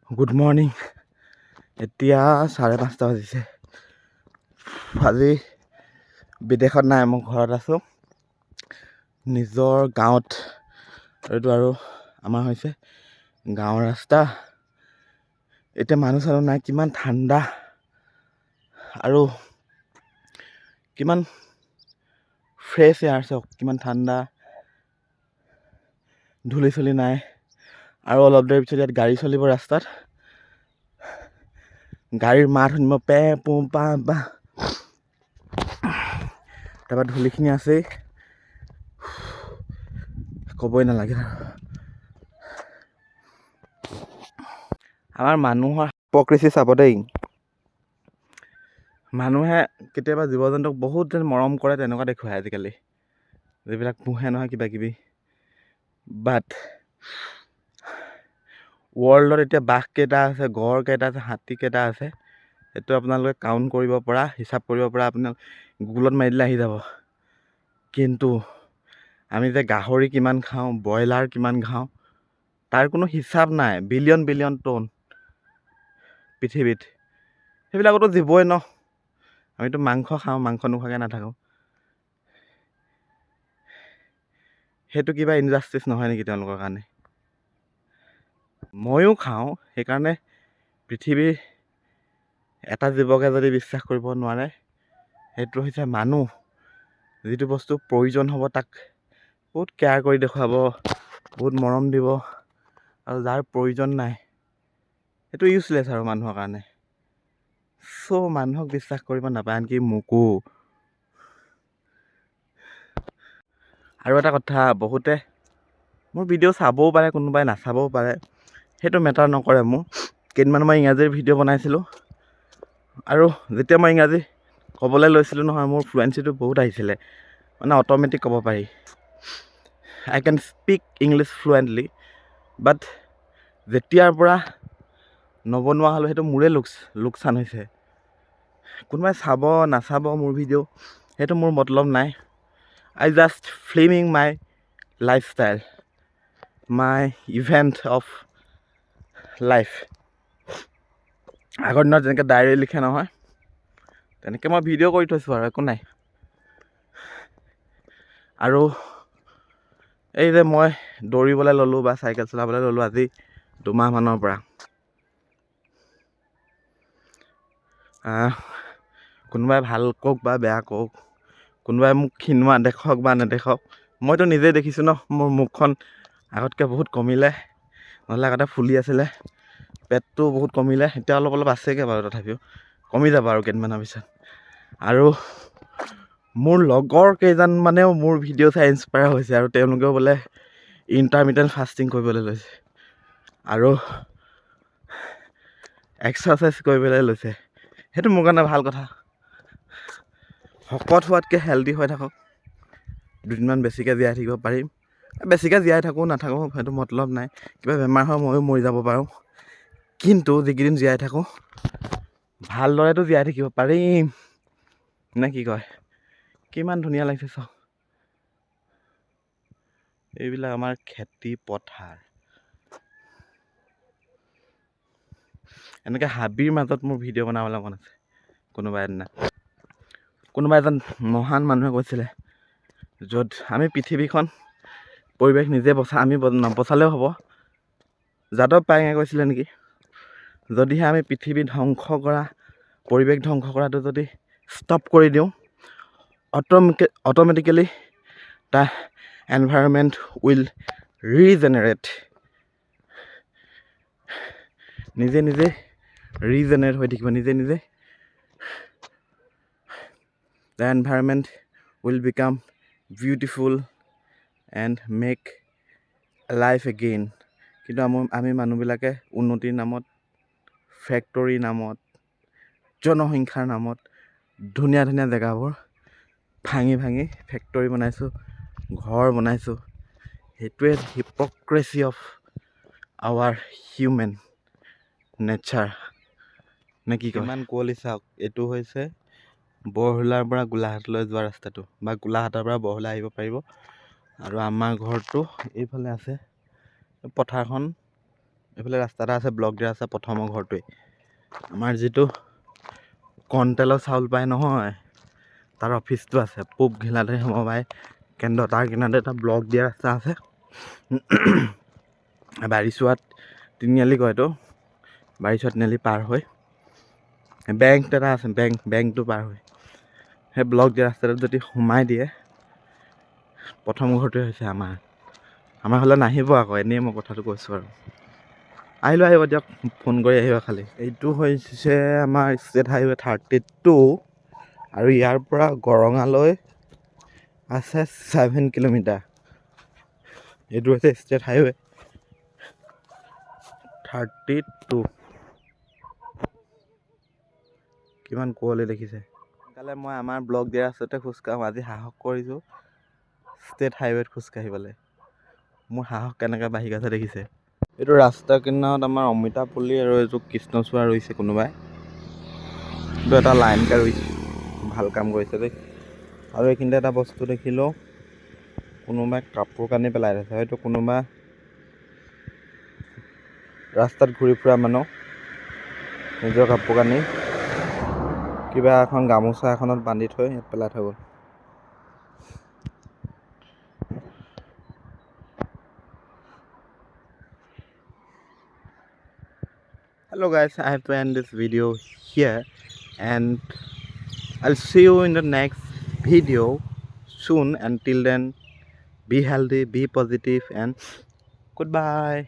Good morning. এতিয়া 5:30 বাজিছে। আজি বিদেশত নাই, মই ঘৰত আছোঁ, নিজৰ গাঁৱত। এইটো আৰু আমাৰ হৈছে গাঁৱৰ ৰাস্তা। এতিয়া মানুহ চানুহ নাই, কিমান ঠাণ্ডা আৰু কিমান ফ্ৰেছ এয়াৰ চাওক, কিমান ঠাণ্ডা, ধূলি চুলি নাই। আৰু অলপ দেৰি পিছত ইয়াত গাড়ী চলিব ৰাস্তাত, গাড়ীৰ মাত শুনিব, পে পো পা পা। তাৰপৰা ধূলিখিনি আছেই, ক'বই নালাগে আৰু। আমাৰ মানুহৰ প্ৰকৃতি চাব দেই। মানুহে কেতিয়াবা জীৱ জন্তুক বহুত যেন মৰম কৰে তেনেকুৱা দেখুৱায় আজিকালি, যিবিলাক পোহে নহয় কিবা কিবি। বাট ৱৰ্ল্ডত এতিয়া বাঘ কেইটা আছে, গড় কেইটা আছে, হাতী কেইটা আছে, সেইটো আপোনালোকে কাউণ্ট কৰিব পৰা, হিচাপ কৰিব পৰা, আপোনালোকে গুগলত মাৰি দিলে আহি যাব। কিন্তু আমি যে গাহৰি কিমান খাওঁ, ব্ৰইলাৰ কিমান খাওঁ, তাৰ কোনো হিচাপ নাই। বিলিয়ন বিলিয়ন টন পৃথিৱীত, সেইবিলাকতো জীৱই ন। আমিতো মাংস খাওঁ, মাংস নোখোৱাকৈ নাথাকোঁ। সেইটো কিবা ইনজাষ্টিচ নহয় নেকি তেওঁলোকৰ কাৰণে? ময়ো খাওঁ, সেইকাৰণে পৃথিৱীৰ এটা জীৱকে যদি বিশ্বাস কৰিব নোৱাৰে, সেইটো হৈছে মানুহ। যিটো বস্তু প্ৰয়োজন হ'ব তাক বহুত কেয়াৰ কৰি দেখুৱাব, বহুত মৰম দিব, আৰু যাৰ প্ৰয়োজন নাই সেইটো ইউজলেছ আৰু মানুহৰ কাৰণে। চ' মানুহক বিশ্বাস কৰিব নাপায়, আনকি মোকো। আৰু এটা কথা, বহুতে মোৰ ভিডিঅ' চাবও পাৰে, কোনোবাই নাচাবও পাৰে, সেইটো মেটাৰ নকৰে মোৰ। কেইদিনমান মই ইংৰাজীৰ ভিডিঅ' বনাইছিলোঁ, আৰু যেতিয়া মই ইংৰাজী ক'বলৈ লৈছিলোঁ নহয়, মোৰ ফ্লুৱেঞ্চিটো বহুত আহিছিলে, মানে অট'মেটিক ক'ব পাৰি। I can speak English ফ্লুৱেণ্টলি। বাট যেতিয়াৰ পৰা নবনোৱা হ'লোঁ, সেইটো মোৰে লোকচান হৈছে। কোনোবাই চাব নাচাব মোৰ ভিডিঅ', সেইটো মোৰ মতলব নাই। I just filming my lifestyle, my event of life. আগৰ দিনত যেনেকৈ ডায়েৰী লিখে নহয়, তেনেকৈ মই ভিডিঅ' কৰি থৈছোঁ আৰু একো নাই। আৰু এই যে মই দৌৰিবলৈ ল'লোঁ বা চাইকেল চলাবলৈ ল'লোঁ আজি 2 মাহমানৰ পৰা। কোনোবাই ভাল কওক বা বেয়া কওক, কোনোবাই মোক ক্ষীণোৱা দেখক বা নেদেখক, মইতো নিজেই দেখিছোঁ ন। মোৰ মুখখন আগতকৈ বহুত কমিলে, নহ'লে আগতে ফুলি আছিলে, পেটটো বহুত কমিলে, এতিয়া অলপ অলপ আছেগৈ বাৰু, তথাপিও কমি যাব আৰু কেইদিনমানৰ পিছত। আৰু মোৰ লগৰ কেইজনমানেও মোৰ ভিডিঅ' চাই ইনস্পায়াৰ হৈছে, আৰু তেওঁলোকেও বোলে ইণ্টাৰমিটেণ্ট ফাষ্টিং কৰিবলৈ লৈছে আৰু এক্সাৰচাইজ কৰিবলৈ লৈছে। সেইটো মোৰ কাৰণে ভাল কথা। শকত হোৱাতকৈ হেল্ডি হৈ থাকক, দুদিনমান বেছিকৈ জীয়াই থাকিব পাৰিম। বেছিকৈ জীয়াই থাকোঁ নাথাকোঁ সেইটো মতলব নাই, কিবা বেমাৰ হয় ময়ো মৰি যাব পাৰোঁ। কিন্তু যিকেইদিন জীয়াই থাকোঁ, ভালদৰেতো জীয়াই থাকিব পাৰিম নে কি কয়? কিমান ধুনীয়া লাগিছে চাওক, এইবিলাক আমাৰ খেতি পথাৰ। এনেকৈ হাবিৰ মাজত মোৰ ভিডিঅ' বনাবলৈ মন আছে। কোনোবা এজন মহান মানুহে কৈছিলে, য'ত আমি পৃথিৱীখন পৰিৱেশ নিজে আমি নবচালেও হ'ব। যাদৱ পায়েঙে কৈছিলে নেকি, যদিহে আমি পৃথিৱী ধ্বংস কৰা, পৰিৱেশ ধ্বংস কৰাটো যদি ষ্টপ কৰি দিওঁ, অট'মেটিকেলি দ্য এনভাইৰনমেণ্ট উইল ৰিজেনেৰেট। নিজে নিজে ৰিজেনেৰেট হৈ থাকিব, নিজে নিজে the environment will became beautiful and make life again. কিন্তু আমি মানুহবিলাকে উন্নতিৰ নামত, ফেক্টৰীৰ নামত, জনসংখ্যাৰ নামত ধুনীয়া ধুনীয়া জেগাবোৰ ভাঙি ভাঙি ফেক্টৰী বনাইছোঁ, ঘৰ বনাইছোঁ। সেইটোৱে হিপক্ৰেচি অফ আৱাৰ হিউমেন নেচাৰ নে কি কয়? কিমান কুঁৱলী চাওক। এইটো হৈছে বৰহোলাৰ পৰা গোলাঘাটলৈ যোৱা ৰাস্তাটো, বা গোলাঘাটৰ পৰা বৰহোলা আহিব পাৰিব। আৰু আমাৰ ঘৰটো এইফালে আছে। পথাৰখন এইফালে ৰাস্তা এটা আছে, ব্লক দিয়া আছে প্ৰথমৰ ঘৰটোৱে। আমাৰ যিটো কণ্টেলৰ চাউল পায় নহয়, তাৰ অফিচটো আছে পূব ঘিলাধাৰী সমবায় কেন্দ্ৰ, তাৰ কিনাৰতে এটা ব্লক দিয়া ৰাস্তা আছে। বাৰিচোৱাত তিনিআলি কয় এইটো, বাৰিচোৱা তিনিআলি পাৰ হৈ বেংক এটা আছে, বেংকটো পাৰ হৈ সেই ব্লক দিয়া ৰাস্তাটোত যদি সোমাই দিয়ে, প্ৰথম ঘৰটোৱে হৈছে আমাৰ হ'লে নাহিব আকৌ, এনেই মই কথাটো কৈছোঁ আৰু। আহিব দিয়ক, ফোন কৰি আহিব খালি। এইটো হৈছে আমাৰ ষ্টেট হাইৱে 32 আৰু ইয়াৰ পৰা গৰঙালৈ আছে 7 কিলোমিটাৰ। এইটো হৈছে ষ্টেট হাইৱে 32। কিমান কুঁৱলী দেখিছে। সোনকালে মই আমাৰ ব্লক দিয়া ৰাস্তাতে খোজকাঢ়োঁ। আজি সাহস কৰিছোঁ ষ্টেট হাইৱেত খোজকাঢ়িবলৈ। মোৰ সাহস কেনেকৈ বাঢ়ি গৈছে দেখিছে। এইটো ৰাস্তাৰ কিনাৰত আমাৰ অমিতা পুলি আৰু এইটো কৃষ্ণচূড়া ৰুইছে কোনোবাই। এইটো এটা লাইনকৈ ৰুইছে, ভাল কাম কৰিছে দেই। আৰু এইখিনিতে এটা বস্তু দেখিলোঁ, কোনোবাই কাপোৰ কানি পেলাই থৈছে। হয়তো কোনোবা ৰাস্তাত ঘূৰি ফুৰা মানুহ নিজৰ কাপোৰ কানি কিবা এখন গামোচা এখনত বান্ধি থৈ ইয়াত পেলাই থৈ গ'ল। Hello guys, I have to end this video here and I'll see you in the next video soon. Until then, be healthy, be positive and goodbye.